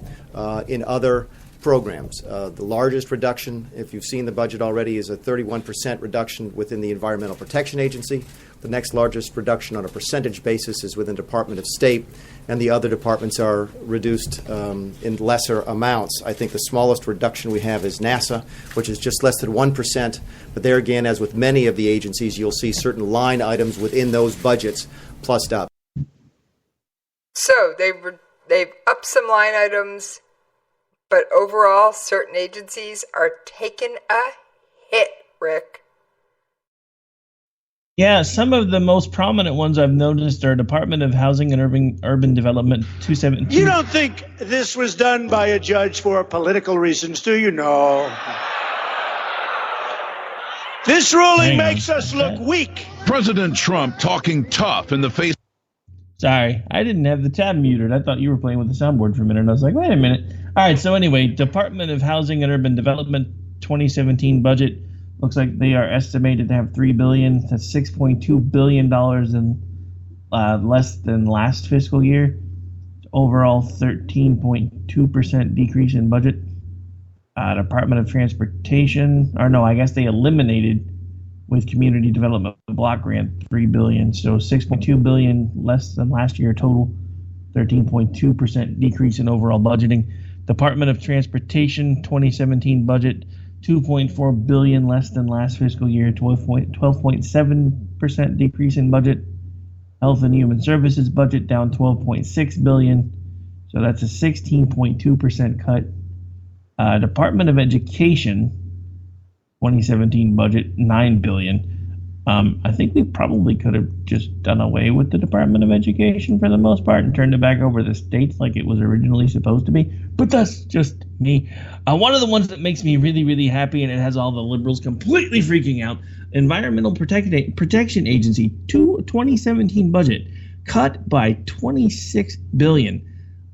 in other programs. The largest reduction, if you've seen the budget already, is a 31% reduction within the Environmental Protection Agency. The next largest reduction on a percentage basis is within the Department of State, and the other departments are reduced in lesser amounts. I think the smallest reduction we have is NASA, which is just less than 1%. But there again, as with many of the agencies, you'll see certain line items within those budgets plussed up. So they've upped some line items, but overall, certain agencies are taking a hit, Rick. Yeah, some of the most prominent ones I've noticed are Department of Housing and Urban Development 217. You don't think this was done by a judge for political reasons, do you? No. This ruling makes us look weak. President Trump talking tough in the face. Sorry, I didn't have the tab muted. I thought you were playing with the soundboard for a minute, and I was like, wait a minute. All right, so anyway, Department of Housing and Urban Development 2017 budget looks like they are estimated to have $3 billion. That's $6.2 billion in less than last fiscal year. Overall, 13.2% decrease in budget. Department of Transportation, or no, I guess they eliminated with Community Development Block Grant $3 billion. So $6.2 billion less than last year total. 13.2% decrease in overall budgeting. Department of Transportation 2017 budget $2.4 billion less than last fiscal year, 12.7% decrease in budget. Health and Human Services budget down $12.6 billion, so that's a 16.2% cut. Department of Education 2017 budget $9 billion. I think we probably could have just done away with the Department of Education for the most part and turned it back over to the states like it was originally supposed to be. But that's just me. One of the ones that makes me really, really happy, and it has all the liberals completely freaking out, Environmental Protection Agency 2017 budget cut by $26 billion.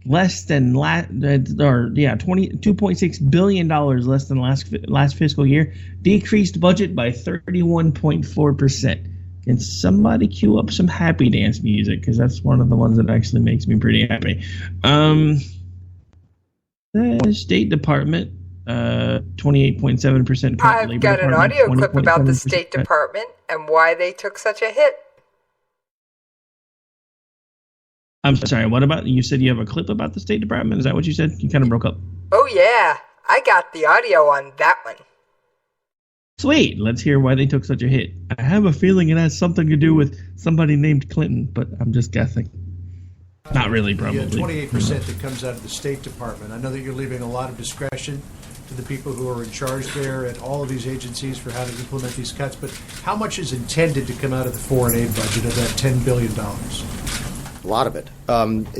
Less than $2.6 billion less than last fiscal year. Decreased budget by 31.4%. Can somebody cue up some happy dance music? Because that's one of the ones that actually makes me pretty happy. The State Department, 28.7% cut. I've got an audio clip about the State Department and why they took such a hit. I'm sorry, what about, you said you have a clip about the State Department? Is that what you said? You kind of broke up. Oh, yeah. I got the audio on that one. Sweet. Let's hear why they took such a hit. I have a feeling it has something to do with somebody named Clinton, but I'm just guessing. Not really, probably. Yeah, 28% that comes out of the State Department. I know that you're leaving a lot of discretion to the people who are in charge there at all of these agencies for how to implement these cuts, but how much is intended to come out of the foreign aid budget of that $10 billion? A lot of it.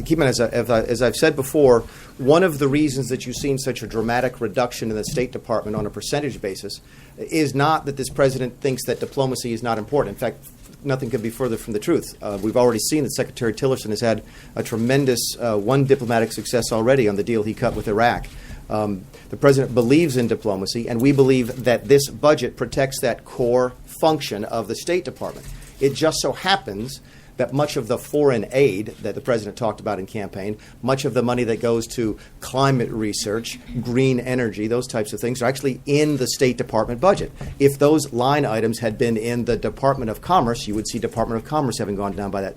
Keep in mind, as I've said before, one of the reasons that you've seen such a dramatic reduction in the State Department on a percentage basis is not that this president thinks that diplomacy is not important. In fact, nothing could be further from the truth. We've already seen that Secretary Tillerson has had a tremendous one diplomatic success already on the deal he cut with Iraq. The president believes in diplomacy, and we believe that this budget protects that core function of the State Department. It just so happens that much of the foreign aid that the president talked about in campaign, much of the money that goes to climate research, green energy, those types of things are actually in the State Department budget. If those line items had been in the Department of Commerce, you would see Department of Commerce having gone down by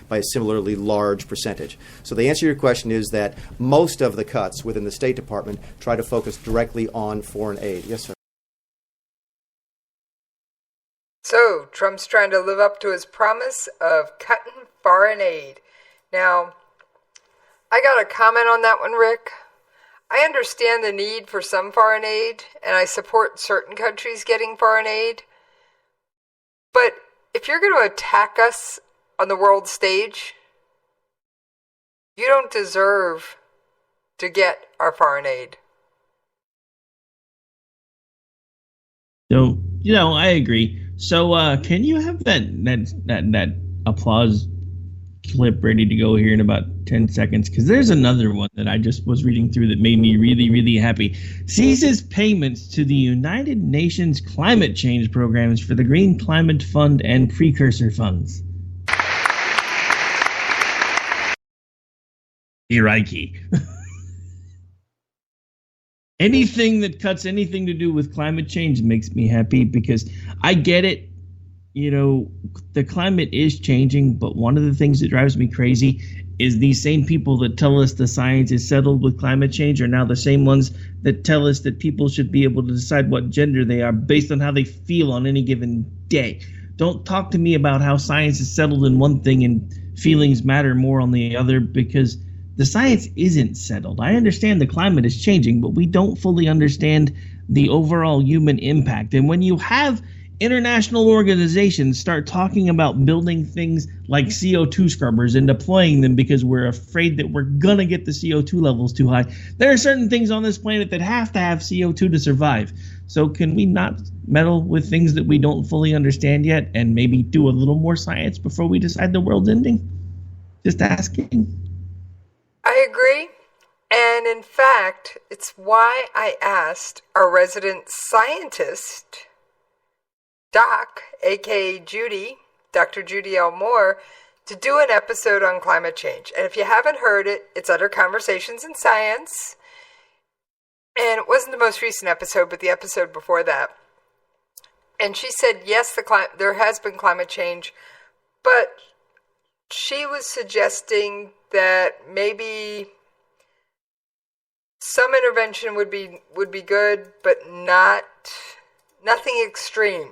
by a similarly large percentage. So the answer to your question is that most of the cuts within the State Department try to focus directly on foreign aid. Yes, sir. So, Trump's trying to live up to his promise of cutting foreign aid. Now, I got a comment on that one, Rick. I understand the need for some foreign aid, and I support certain countries getting foreign aid. But if you're going to attack us on the world stage, you don't deserve to get our foreign aid. So, I agree. So, can you have that applause clip ready to go here in about 10 seconds? Because there's another one that I just was reading through that made me really, really happy. Ceases payments to the United Nations climate change programs for the Green Climate Fund and precursor funds. Iraqi. Anything that cuts anything to do with climate change makes me happy because I get it. The climate is changing, but one of the things that drives me crazy is these same people that tell us the science is settled with climate change are now the same ones that tell us that people should be able to decide what gender they are based on how they feel on any given day. Don't talk to me about how science is settled in one thing and feelings matter more on the other, because the science isn't settled. I understand the climate is changing, but we don't fully understand the overall human impact. And when you have international organizations start talking about building things like CO2 scrubbers and deploying them because we're afraid that we're going to get the CO2 levels too high, there are certain things on this planet that have to have CO2 to survive. So can we not meddle with things that we don't fully understand yet and maybe do a little more science before we decide the world's ending? Just asking. I agree. And in fact, it's why I asked our resident scientist, Doc, a.k.a. Judy, Dr. Judy L. Moore, to do an episode on climate change. And if you haven't heard it, it's under Conversations in Science. And it wasn't the most recent episode, but the episode before that. And she said, yes, there has been climate change, but she was suggesting that maybe some intervention would be good, but nothing extreme.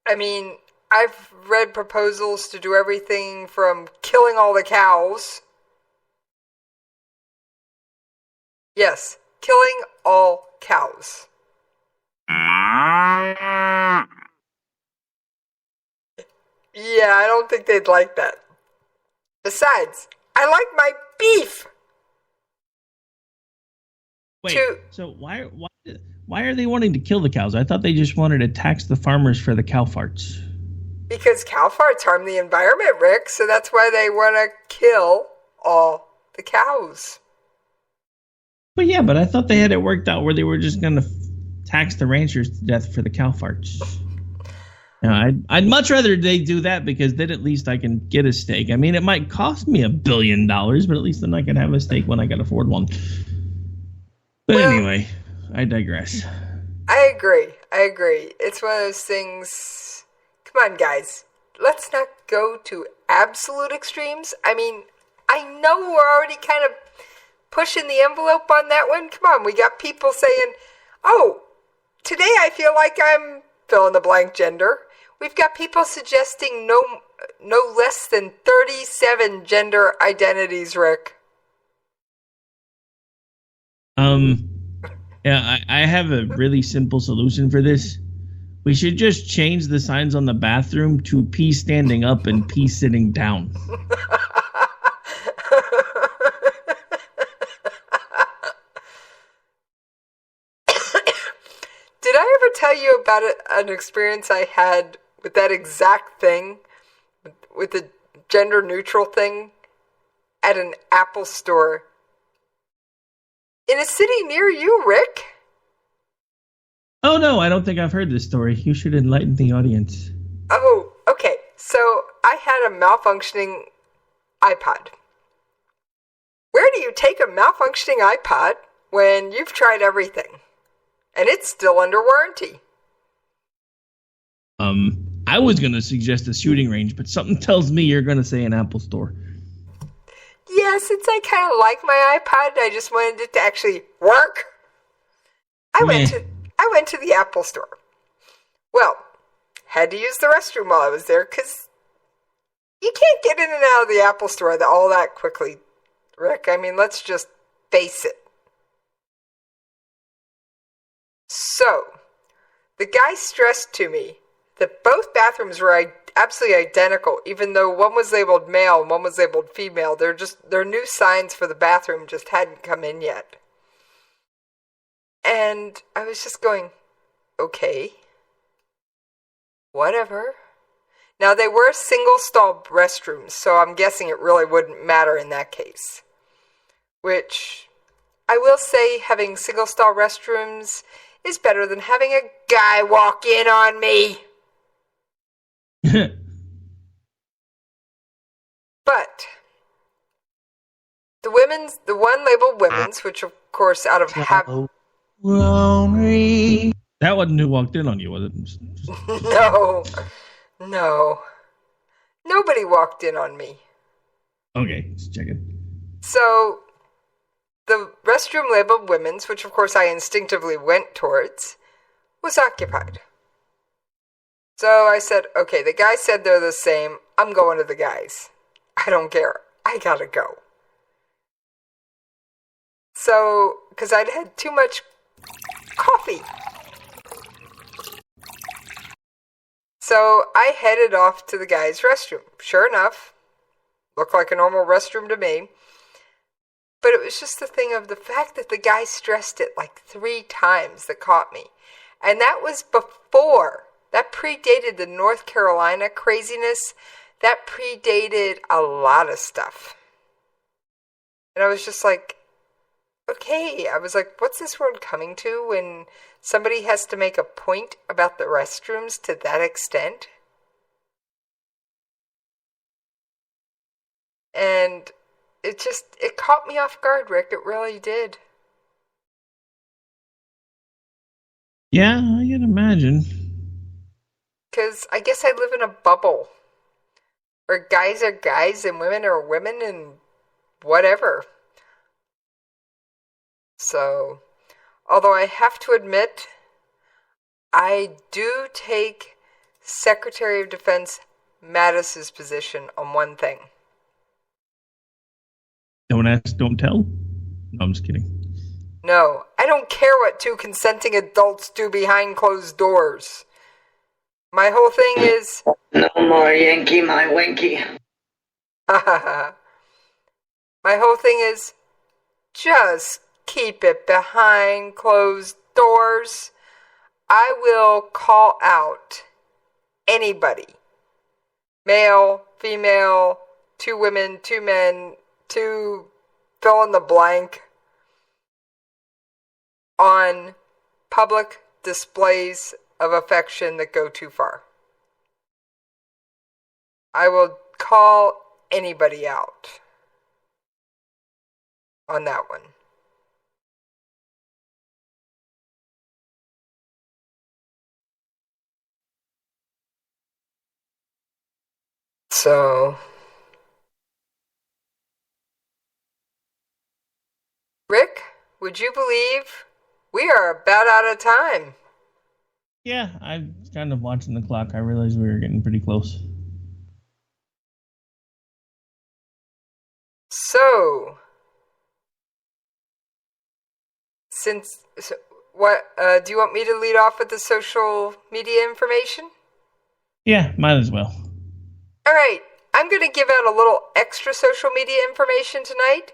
I mean, I've read proposals to do everything from killing all the cows. Yes, killing all cows. Yeah, I don't think they'd like that. Besides, I like my beef. Wait, so why are they wanting to kill the cows? I thought they just wanted to tax the farmers for the cow farts. Because cow farts harm the environment, Rick, so that's why they want to kill all the cows. But yeah, I thought they had it worked out where they were just going to tax the ranchers to death for the cow farts. Now, I'd much rather they do that, because then at least I can get a steak. I mean, it might cost me $1 billion, but at least then I can have a steak when I can afford one. But anyway, I digress. I agree. It's one of those things. Come on, guys. Let's not go to absolute extremes. I mean, I know we're already kind of pushing the envelope on that one. Come on, we got people saying, oh, today I feel like I'm fill in the blank gender. We've got people suggesting no less than 37 gender identities, Rick. Yeah, I have a really simple solution for this. We should just change the signs on the bathroom to pee standing up and pee sitting down. Did I ever tell you about an experience I had with that exact thing, with the gender neutral thing, at an Apple store in a city near you, Rick? Oh, no, I don't think I've heard this story. You should enlighten the audience. Oh, okay. So I had a malfunctioning iPod. Where do you take a malfunctioning iPod when you've tried everything? And it's still under warranty. I was going to suggest a shooting range, but something tells me you're going to say an Apple store. Yeah, since I kind of like my iPod, I just wanted it to actually work. I went to the Apple store. Well, had to use the restroom while I was there because you can't get in and out of the Apple store all that quickly, Rick. I mean, let's just face it. So, the guy stressed to me that both bathrooms were absolutely identical, even though one was labeled male and one was labeled female. Their new signs for the bathroom just hadn't come in yet. And I was just going, okay, whatever. Now, they were single-stall restrooms, so I'm guessing it really wouldn't matter in that case. Which, I will say, having single-stall restrooms is better than having a guy walk in on me. But the one labeled women's, which of course out of habit. That wasn't who walked in on you, was it? No. Nobody walked in on me. Okay, just checking. So, the restroom labeled women's, which of course I instinctively went towards, was occupied. So I said, okay, the guy said they're the same. I'm going to the guys. I don't care. I gotta go. So, because I'd had too much coffee. So I headed off to the guy's restroom. Sure enough, looked like a normal restroom to me. But it was just the thing of the fact that the guy stressed it like 3 times that caught me. And that was before. That predated the North Carolina craziness. That predated a lot of stuff. And I was just like, okay. I was like, what's this world coming to when somebody has to make a point about the restrooms to that extent? And it caught me off guard, Rick. It really did. Yeah, I can imagine. Because I guess I live in a bubble where guys are guys and women are women and whatever. So, although I have to admit, I do take Secretary of Defense Mattis's position on one thing. Don't ask, don't tell? No, I'm just kidding. No, I don't care what 2 consenting adults do behind closed doors. My whole thing is... No more Yankee, my Winky. My whole thing is, just keep it behind closed doors. I will call out anybody. Male, female, 2 women, 2 men, 2 fill in the blank. On public displays of affection that go too far. I will call anybody out on that one. So, Rick, would you believe we are about out of time? Yeah, I'm kind of watching the clock. I realized we were getting pretty close. So, what do you want me to lead off with the social media information? Yeah, might as well. All right, I'm going to give out a little extra social media information tonight.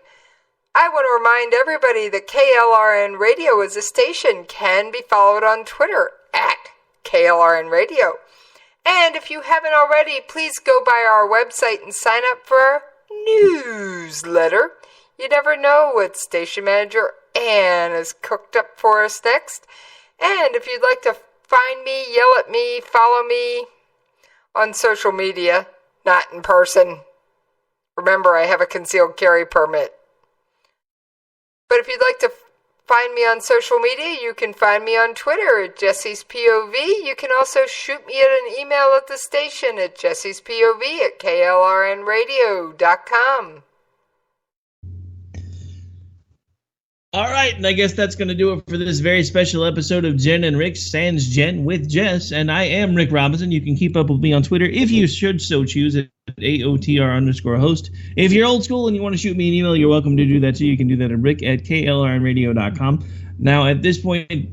I want to remind everybody that KLRN Radio as a station can be followed on Twitter at KLRN Radio. And if you haven't already, please go by our website and sign up for our newsletter. You never know what station manager Ann has cooked up for us next. And if you'd like to find me, yell at me, follow me on social media, not in person. Remember, I have a concealed carry permit. But if you'd like to find me on social media, you can find me on Twitter at Jessie's POV. You can also shoot me at an email at the station at jessiespov@klrnradio.com. All right, and I guess that's going to do it for this very special episode of Jen and Rick, Sans Jen with Jess, and I am Rick Robinson. You can keep up with me on Twitter if you should so choose at AOTR_host. If you're old school and you want to shoot me an email, you're welcome to do that too. You can do that at rick@klrnradio.com. Now, at this point,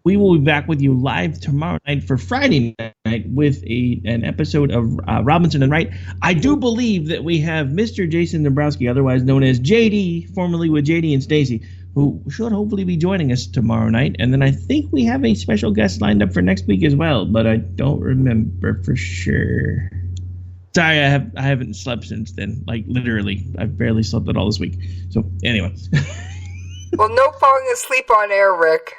we will be back with you live tomorrow night for Friday night with an episode of Robinson and Wright. I do believe that we have Mr. Jason Dombrowski, otherwise known as JD, formerly with JD and Stacy, who should hopefully be joining us tomorrow night. And then I think we have a special guest lined up for next week as well, but I don't remember for sure. Sorry, I haven't slept since then. Like, literally, I've barely slept at all this week. So, anyway. Well, no falling asleep on air, Rick.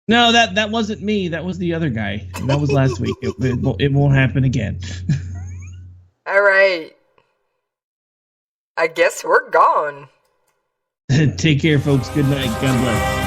No, that wasn't me. That was the other guy. That was last week. It won't happen again. All right. I guess we're gone. Take care, folks. Good night. God bless.